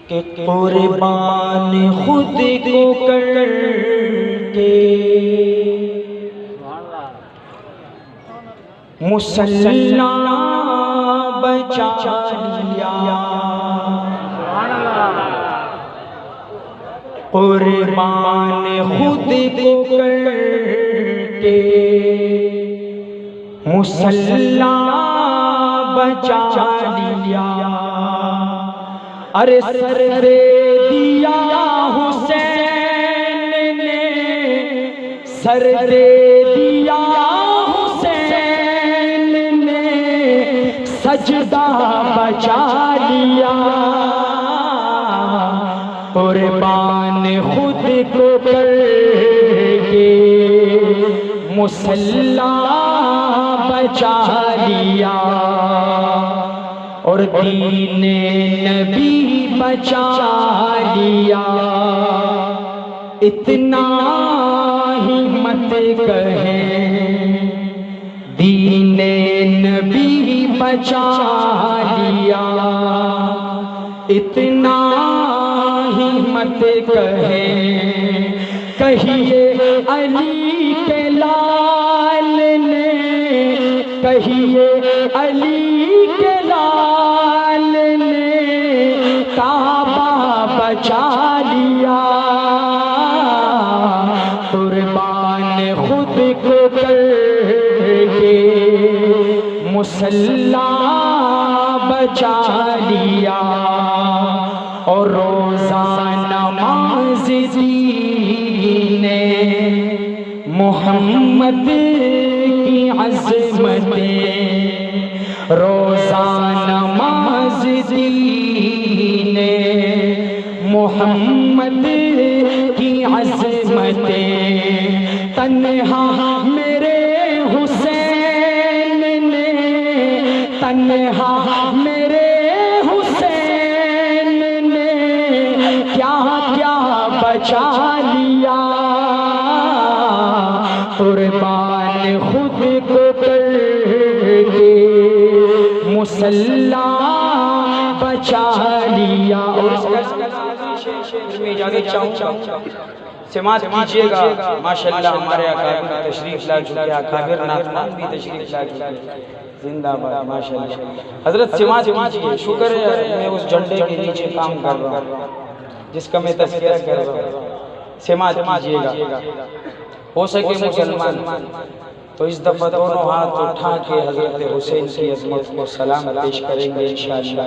کہ قربان خود کو کر کے مصلی بچا لیا، قربان خود کو کر کے مصلی بچا لیا، ارے سر دے دیا حسین نے، سر دے دیا حسین نے، سجدہ بچا لیا، قربان خود کو کر کے مصلی بچا لیا، اور دین نبی بچا لیا، اتنا ہی مت کہیں دین نبی بچا لیا، اتنا ہی مت کہیں، کہیے علی کے لال نے، کہیے علی کے لال نے کعبہ بچا لیا، قربان خود کو کر کے مصلی بچا لیا، اور روزہ نماز دین محمد کی عظمتیں، روزہ نماز دین محمد کی عظمتیں، تنہا میرے حسین نے، تنہا میرے حسین نے کیا کیا بچا لیا، قربان خود کو کر کے مصلی بچا لیا، اور اس کا میں اجازت چاہوں سماعت کیجئے گا، ماشاءاللہ ہمارے اکابر تشریف لا چکے، اکابر ناتھان بھی تشریف لا چکے، زندہ باد ماشاءاللہ، حضرت سماعت کیجئے، شکر ہے میں اس جھنڈے کے نیچے کام کر رہا ہوں جس کا میں تذکرہ کر رہا ہوں، سماعت کیجئے گا، ہو سکے مسلمان تو اس دفعہ دونوں ہاتھ اٹھا کے حضرت حسین کی عظمت کو سلام پیش کریں گے انشاءاللہ،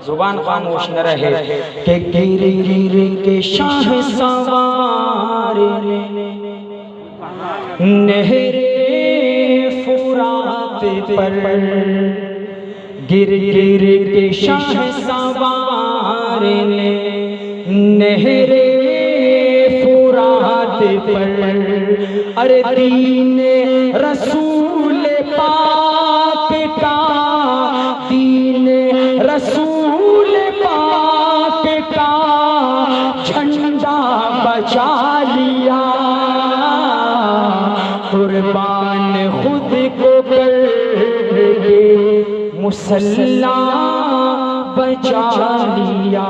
زبان خاموش نہ رہے، کہ گر گر کے شاہ سوار نہر فرات پر، گر گر کے شاہ سوار نہر فرات پر، ارے دین رسول پاک کا، دین رسول پاک کا جھنڈا بچا لیا، قربان خود کو کر کے مصلی بچا لیا۔